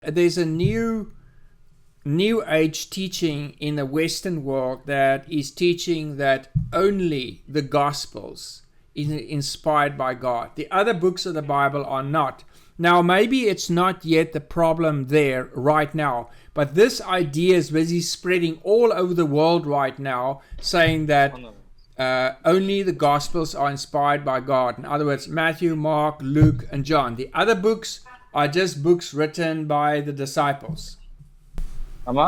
there's a new age teaching in the Western world that is teaching that only the Gospels is inspired by God. The other books of the Bible are not. Now, maybe it's not yet the problem there right now, but this idea is busy spreading all over the world right now, saying that only the Gospels are inspired by God. In other words, Matthew, Mark, Luke, and John. The other books are just books written by the disciples. అమ్మా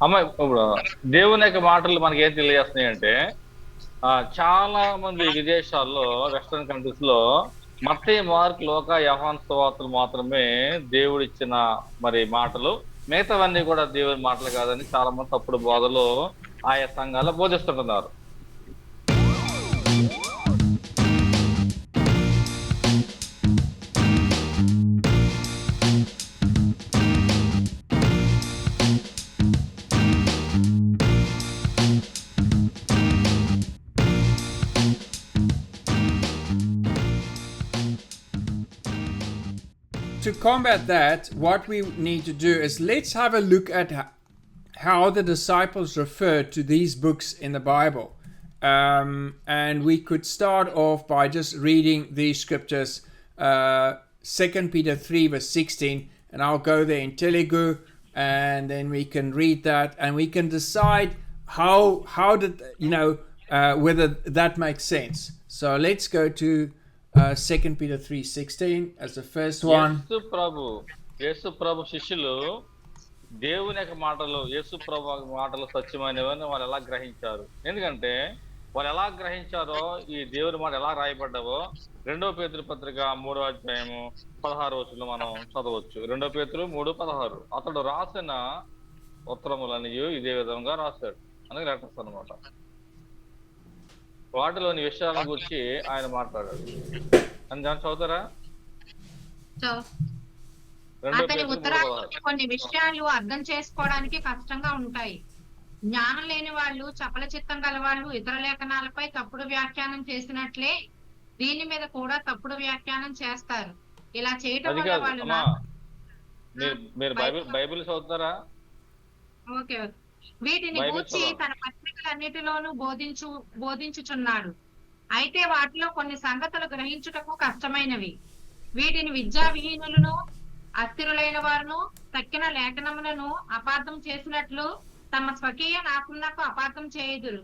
అమ్మ ఇప్పుడు దేవుని యొక్క మాటలు మనకి ఏం తెలియజేస్తున్నాయి అంటే చాలా మంది విదేశాల్లో వెస్ట్రన్ కంట్రీస్ లో మత్తయి, మార్క్, లూకా, యోహాను సువార్తలు మాత్రమే దేవుడిచ్చిన మరి మాటలు, మిగతావన్నీ కూడా దేవుని మాటలు కాదని చాలా మంది తప్పుడు బోధలు ఆయా సంఘాలు బోధిస్తుంటున్నారు. To combat that, what we need to do is let's have a look at how the disciples referred to these books in the Bible. And we could start off by just reading these scriptures, 2 Peter 3 verse 16, and I'll go there in Telugu, and then we can read that, and we can decide how did, whether that makes sense. So let's go to 2 Peter 3:16 as the first one. యేసు ప్రభు శిష్యులు దేవుని యొక్క మాటలు, యేసు ప్రభు మాటలు సత్యమైనవని వాళ్ళు ఎలా గ్రహించారు? ఎందుకంటే వాళ్ళు ఎలా గ్రహించారో, ఈ దేవుని మాట ఎలా రాయబడ్డావో 2 పేతురు పత్రిక 3వ అధ్యాయము 16వ వచనంలో మనం చదవచ్చు. 2 పేతురు 3:16. అతడు రాసిన ఉత్తరములని ఇదే విధంగా రాశాడు అని లెటర్స్ అన్నమాట. వాటిలోని విషయాల గురించి ఆయన మాట్లాడాడు అని దాన్ని చదువుతారా? అతని ఉత్తరాలు కొన్ని విషయాలు అర్థం చేసుకోవడానికి కష్టంగా ఉంటాయి. జ్ఞానం లేని వాళ్ళు, చపల చిత్తం గల వాళ్ళు ఇతర లేఖనాలపై తప్పుడు వ్యాఖ్యానం చేసినట్లే దీని మీద కూడా తప్పుడు వ్యాఖ్యానం చేస్తారు. ఇలా చేయటం వల్ల వాళ్ళు మీరు బైబిల్ చదువుతారా? ఓకే. వీటిని గూర్చి తన పత్రికలన్నిటిలోనూ బోధించుచున్నాడు. అయితే వాటిలో కొన్ని సంగతులు గ్రహించుటకు కష్టమైనవి. వీటిని విద్యా విహీనులను, అస్థిరులైన వారును తక్కిన లేఖనములను అపార్థం చేసినట్లు తమ స్వకీయ నాకున్నకు అపార్థం చేయుదురు.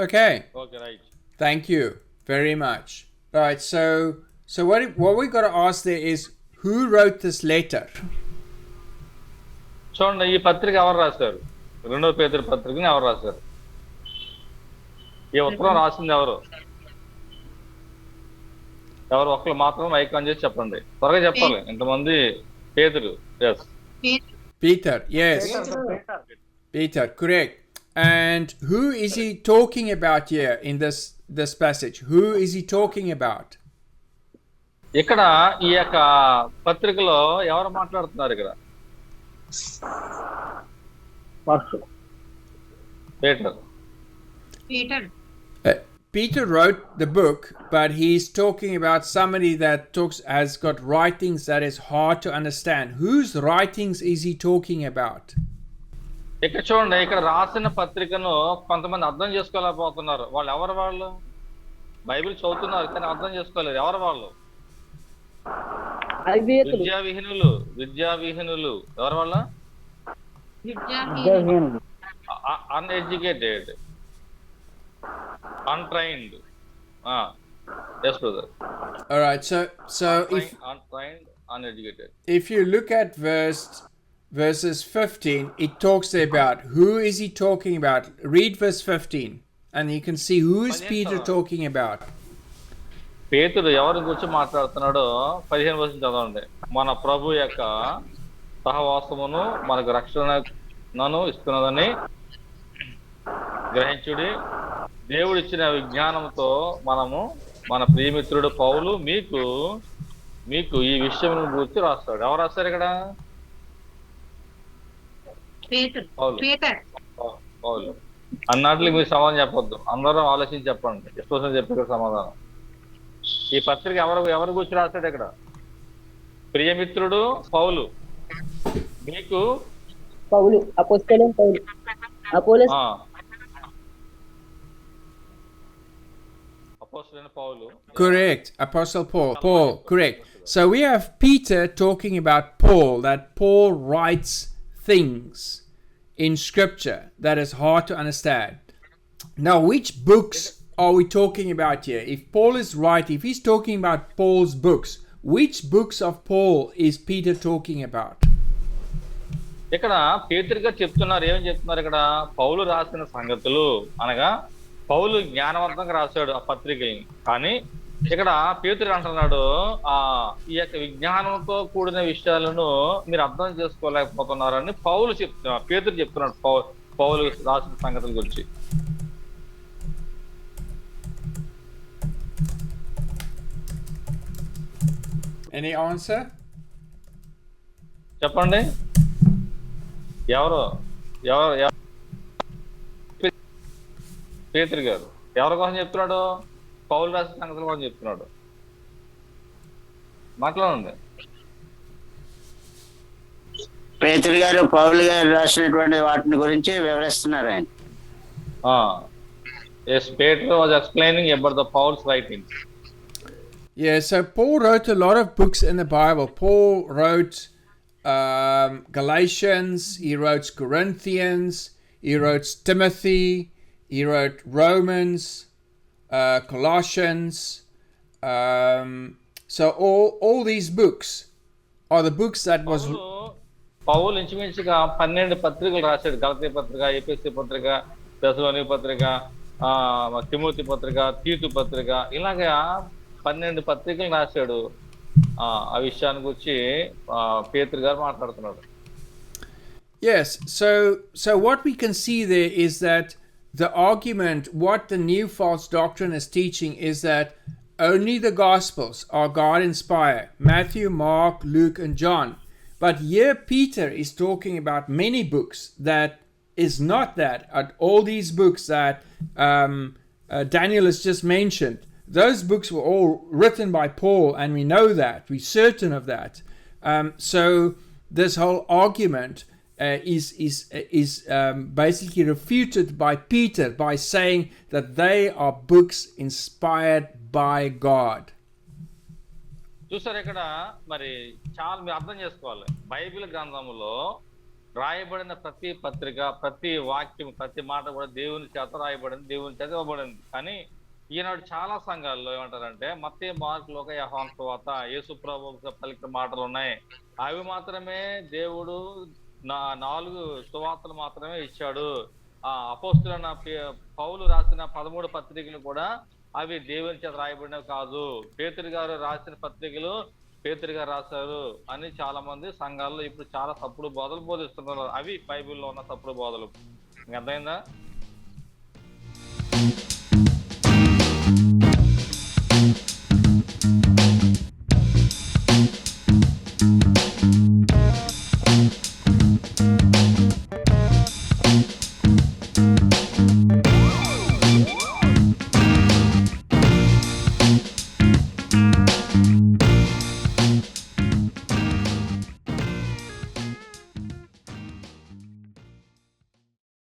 Okay, right. Thank you very much. Right, so what we got to ask there is, who wrote this letter? చూడండి, ఈ పత్రిక ఎవరు రాశారు? 2 పేతురు పత్రికని ఎవరు రాశారు? ఈ ఉత్తరం రాసింది ఎవరు? ఒకరు మాత్రం ఐకాన్ చేసి చెప్పండి, త్వరగా చెప్పాలి. ఇంతమంది పేతురు. yes. Peter, yes. Peter, correct. And who is he talking about here in this passage? Who is he talking about? ఇక్కడ ఈ యొక్క పత్రికలో ఎవరు మాట్లాడుతున్నారు? ఇక్కడ Peter wrote the book, but he's talking about somebody that has got writings that is hard to understand. Whose writings is he talking about? ఇక్కడ చూడండి, ఇక్కడ రాసిన పత్రికను కొంతమంది అర్థం చేసుకోలేకపోతున్నారు. వాళ్ళు ఎవరు? వాళ్ళు బైబిల్ చదువుతున్నారు కానీ అర్థం చేసుకోలేరు. ఎవరు వాళ్ళు? విద్యావిహీనులు. ఎవరు వాళ్ళ? Uneducated, untrained. Yes, brother. All right, so untrained, uneducated. If you look at verses 15, it talks about who is he talking about. Read verse 15 and you can see who is Peter talking about. పేతురు ఎవరి గురించి మాట్లాడుతున్నాడో 15 వచనం చదవండి. మన ప్రభు యొక్క సహవాసమును మనకు రక్షణను ఇస్తున్నదని గ్రహించుడి. దేవుడిచ్చిన విజ్ఞానంతో మనము, మన ప్రియమిత్రుడు పౌలు మీకు ఈ విషయం గురించి రాస్తాడు. ఎవరు రాస్తారు ఇక్కడ? పౌలు. అన్నట్లు మీరు సమాధానం చెప్పొద్దు, అందరూ ఆలోచించి చెప్పండి. ఎక్స్ప్రెషన్ చెప్పారు సమాధానం. ఈ పత్రిక ఎవరి గురించి రాస్తాడు ఇక్కడ? ప్రియమిత్రుడు పౌలు, మీకు పౌలు అపోస్తలుడైన పౌలు అపోలోస్ అపోస్తలుడైన పౌలు. Correct. Apostle Paul. Paul, correct. So we have Peter talking about Paul, that Paul writes things in scripture that is hard to understand. Now, which books are we talking about here? If Paul is right, if he's talking about Paul's books, which books of Paul is Peter talking about? ఇక్కడ పేతురు గారు చెప్తున్నారు, ఏమని చెప్తున్నారు ఇక్కడ? పౌలు రాసిన సంగతులు అనగా పౌలు జ్ఞానవంతంగా రాశాడు ఆ పత్రికని. కానీ ఇక్కడ పేతురు అంటున్నాడు, ఈ యొక్క విజ్ఞానంతో కూడిన విషయాలను మీరు అర్థం చేసుకోలేకపోతున్నారని పౌలు చెప్తున్నారు, పేతురు చెప్తున్నాడు పౌలు రాసిన సంగతుల గురించి. Any answer? చెప్పండి. ఎవరు పేతురు గారు ఎవరి కోసం చెప్తున్నాడు? పౌలు రాసిన సంగతుల కోసం చెప్తున్నాడు. మాట్లాడండి. పేతురు గారు పౌలు గారు రాసినటువంటి వాటిని గురించి వివరిస్తున్నారు ఆయన. Yes, Peter was explaining about the Paul's writings. Yeah, so Paul wrote a lot of books in the Bible. Paul wrote Galatians, he wrote Corinthians, he wrote Timothy, he wrote Romans, Colossians. So all these books are the books that was... పౌలు ఇంచుమించుగా 12 పత్రికలు రాశాడు. గలతీ పత్రిక, ఎఫెసీ పత్రిక, తెస్సలోనిక పత్రిక, Timothy పత్రిక, తీతు పత్రిక, ఇలాగా 12 పత్రికలు రాశాడు. ఆ విషయాన్ని గురించి పేతురు గారు మాట్లాడుతున్నాడు. Yes, so what we can see there is that the argument, what the new false doctrine is teaching, is that only the Gospels are God inspired: Matthew, Mark, Luke, and John. But here Peter is talking about many books that is not that. All these books that Daniel has just mentioned, those books were all written by Paul, and we know that. We're certain of that. So this whole argument is basically refuted by Peter by saying that they are books inspired by God. చూసారు ఇక్కడ మరి చాలా మీరు అర్థం చేసుకోవాలి. Bible గ్రంథములో రాయబడిన ప్రతి పత్రిక, ప్రతి వాక్యం, ప్రతి మాట కూడా దేవుని చేత రాయబడింది, దేవుని చేత ఇవ్వబడింది. కానీ ఈనాడు చాలా సంఘాల్లో ఏమంటారంటే మత్తయి, మార్కు, లూకా, యోహాను సువార్త, యేసు ప్రభువు పలికిన మాటలు ఉన్నాయి, అవి మాత్రమే దేవుడు 4 సువార్తలు మాత్రమే ఇచ్చాడు. అపోస్తలుడైన పౌలు రాసిన 13 పత్రికలు కూడా అవి దేవుని చేత రాయబడినవి కాదు, పేతురు గారు రాసిన పత్రికలు పేతురు గారు రాశారు అని చాలా మంది సంఘాల్లో ఇప్పుడు చాలా తప్పుడు బోధలు బోధిస్తున్నారు. అవి బైబిల్లో ఉన్న తప్పుడు బోధలు. అర్థమైందా?